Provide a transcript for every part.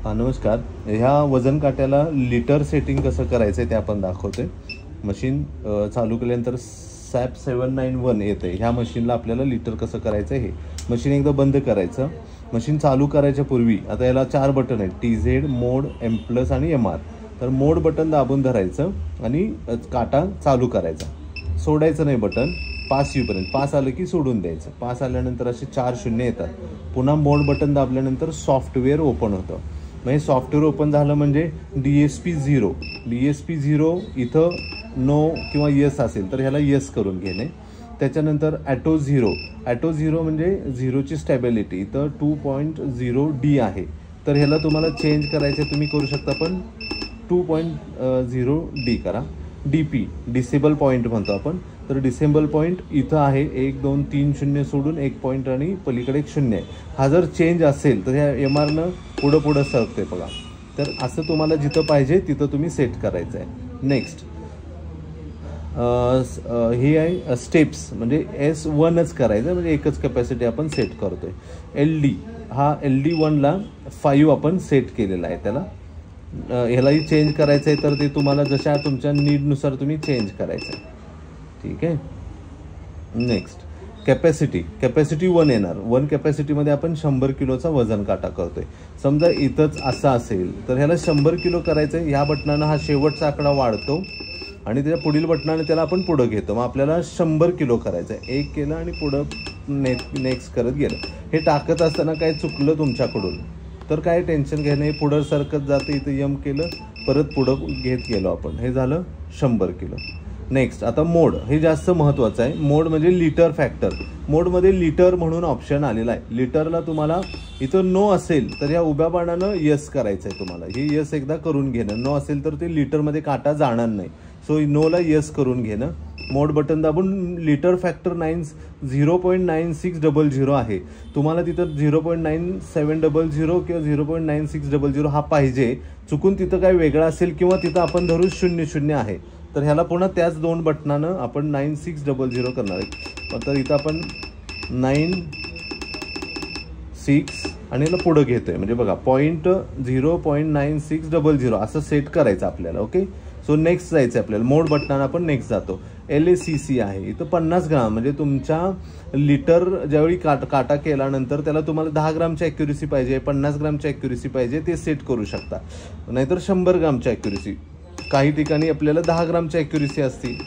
नमस्कार. ह्या वजन काट्याला लिटर सेटिंग कसं करायचं आहे ते आपण दाखवतोय. मशीन चालू केल्यानंतर सॅप 791 येते. ह्या मशीनला आपल्याला लिटर कसं करायचं आहे हे. मशीन एकदा बंद करायचं. मशीन चालू करायच्या पूर्वी आता याला 4 बटन आहेत, TZ, मोड, M+ आणि MR. तर मोड बटन दाबून धरायचं आणि काटा चालू करायचा. सोडायचं नाही बटन, पास येऊपर्यंत. पास आलं की सोडून द्यायचं. पास आल्यानंतर असे 4 शून्य येतात. पुन्हा मोड बटन दाबल्यानंतर सॉफ्टवेअर ओपन होतं. म्हणजे सॉफ्टवेअर ओपन झालं म्हणजे DSP 0 इथं नो किंवा येस असेल तर ह्याला येस करून घेणे. त्याच्यानंतर ॲटो झिरो म्हणजे झिरोची स्टॅबिलिटी इथं 2.0D आहे. तर ह्याला तुम्हाला चेंज करायचे तुम्ही करू शकता, पण 2.0D करा. DP डिसेबल पॉईंट म्हणतो आपण. तर डिसेबल पॉईंट इथं आहे 1 2 3 शून्य सोडून 1 पॉईंट आणि पलीकडे 1 शून्य आहे. हा जर चेंज असेल तर ह्या MRनं पुढं सरकते बघा. तर असं तुम्हाला जिथं पाहिजे तिथं तुम्ही सेट करायचं आहे. नेक्स्ट हे आहे स्टेप्स, म्हणजे S1च करायचं, म्हणजे एकच कॅपॅसिटी आपण सेट करतोय. LD हा LD1ला 5 आपण सेट केलेला आहे. त्याला ह्यालाही चेंज करायचं आहे तर ते तुम्हाला जशा तुमच्या नीडनुसार तुम्ही चेंज करायचं आहे. ठीक आहे. नेक्स्ट कॅपॅसिटी 1 येणार. 1 कॅपॅसिटीमध्ये आपण 100 किलोचा वजन काटा करतोय. समजा इथंच असं असेल तर ह्याला 100 किलो करायचं आहे. ह्या बटनानं हा शेवटचा आकडा वाढतो आणि त्याच्या पुढील बटनाने त्याला आपण पुढं घेतो. मग आपल्याला 100 किलो करायचं आहे. 1 केलं आणि पुढं नेक्स्ट करत गेलं. हे टाकत असताना काय चुकलं तुमच्याकडून तर काय टेन्शन घ्यायचं नाही. पुढं सरकत जातं. इथं यम केलं, परत पुढं घेत गेलो आपण. हे झालं 100 किलो. नेक्स्ट आता मोड, हे जास्त महत्त्वाचं आहे. मोड म्हणजे लिटर फॅक्टर. मोडमध्ये लिटर म्हणून ऑप्शन आलेला आहे. लिटरला तुम्हाला इथं नो असेल तर या उभ्या बाणानं येस करायचं आहे तुम्हाला. हे येस एकदा करून घेणं. नो असेल तर ते लिटरमध्ये काटा जाणार नाही. सो नोला येस करून घेणं. मोड बटन दाबून लिटर फॅक्टर 0.9600 आहे. तुम्हाला तिथं 0.9700 किंवा 0.9600 हा पाहिजे. चुकून तिथं काय वेगळं असेल किंवा तिथं आपण धरू 00 आहे तर ह्याला पुन्हा त्याच 2 बटनानं आपण 9600 करणार आहे. तर इथं आपण 96 आणि याला पुढं घेतोय. म्हणजे बघा 0.9600 असं सेट करायचं आपल्याला. ओके. सो नेक्स्ट जायचं आहे आपल्याला. मोड बटनानं आपण नेक्स्ट जातो. LACC आहे. इथं 50 ग्राम, म्हणजे तुमच्या लिटर ज्यावेळी काटा केल्यानंतर त्याला तुम्हाला 10 ग्रामची ॲक्युरेसी पाहिजे, 50 ग्रामची ॲक्युरेसी पाहिजे, ते सेट करू शकता. नाहीतर 100 ग्रामची ॲक्युरेसी. काही ठिकाणी आपल्याला 10 ग्रामची ॲक्युरेसी असते,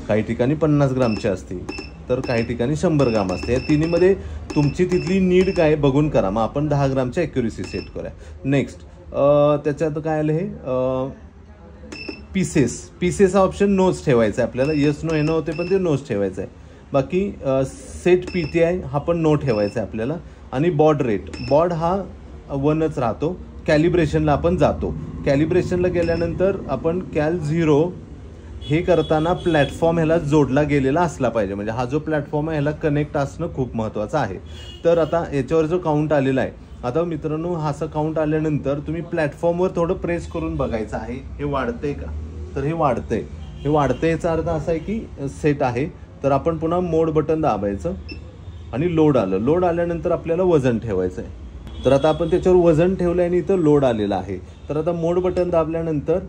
काही ठिकाणी 50 ग्रामची असते, तर काही ठिकाणी 100 ग्राम असते. या तिन्हीमध्ये तुमची तिथली नीड काय बघून करा. मग आपण 10 ग्रामची ॲक्युरेसी सेट करूया. नेक्स्ट त्याच्यात काय आलं, हे पीसेस हा ऑप्शन नोच ठेवायचा आहे आपल्याला. येस नो हे नव्हते पण ते नोच ठेवायचं आहे. बाकी सेट PTI हा पण नो ठेवायचा आहे आपल्याला. आणि बॉड हा 1च राहतो. कॅलिब्रेशनला आपण जातो. कॅलिब्रेशनला गेल्यानंतर आपण CAL 0 हे करताना प्लॅटफॉर्म ह्याला जोडला गेलेला असला पाहिजे. म्हणजे हा जो प्लॅटफॉर्म आहे ह्याला कनेक्ट असणं खूप महत्त्वाचं आहे. तर आता याच्यावर जो काउंट आलेला आहे, आता मित्रांनो हा असं काउंट आल्यानंतर तुम्ही प्लॅटफॉर्मवर थोडं प्रेस करून बघायचं आहे हे वाढतंय का. तर हे वाढतंय. याचा अर्थ असा आहे की सेट आहे. तर आपण पुन्हा मोड बटन दाबायचं आणि लोड आल्यानंतर आपल्याला वजन ठेवायचं आहे. तर आता आपण त्याच्यावर वजन ठेवलं आणि इथं लोड आलेला आहे. तर आता मोड बटन दाबल्यानंतर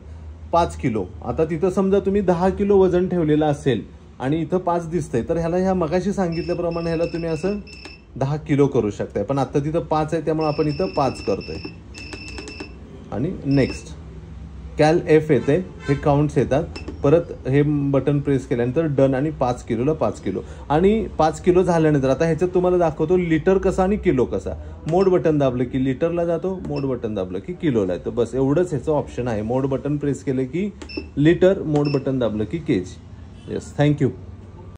5 किलो. आता तिथं समजा तुम्ही 10 किलो वजन ठेवलेलं असेल आणि इथं 5 दिसतंय तर ह्या मगाशी सांगितल्याप्रमाणे ह्याला तुम्ही असं 10 किलो करू शकताय. पण आता तिथं 5 आहे त्यामुळे आपण इथं 5 करतोय. आणि नेक्स्ट CAL F येते. हे काउंट्स येतात. परत हे बटन प्रेस केल्यानंतर डन आणि 5 किलोला 5 किलो. आणि 5 किलो झाल्यानंतर आता ह्याच्यात तुम्हाला दाखवतो लिटर कसा आणि किलो कसा. मोड बटन दाबलं की लिटरला जातो, मोड बटन दाबलं की किलोला येतो. बस एवढंच ह्याचं ऑप्शन आहे. मोड बटन प्रेस केलं की लिटर, मोड बटन दाबलं की केजी. Yes, thank you.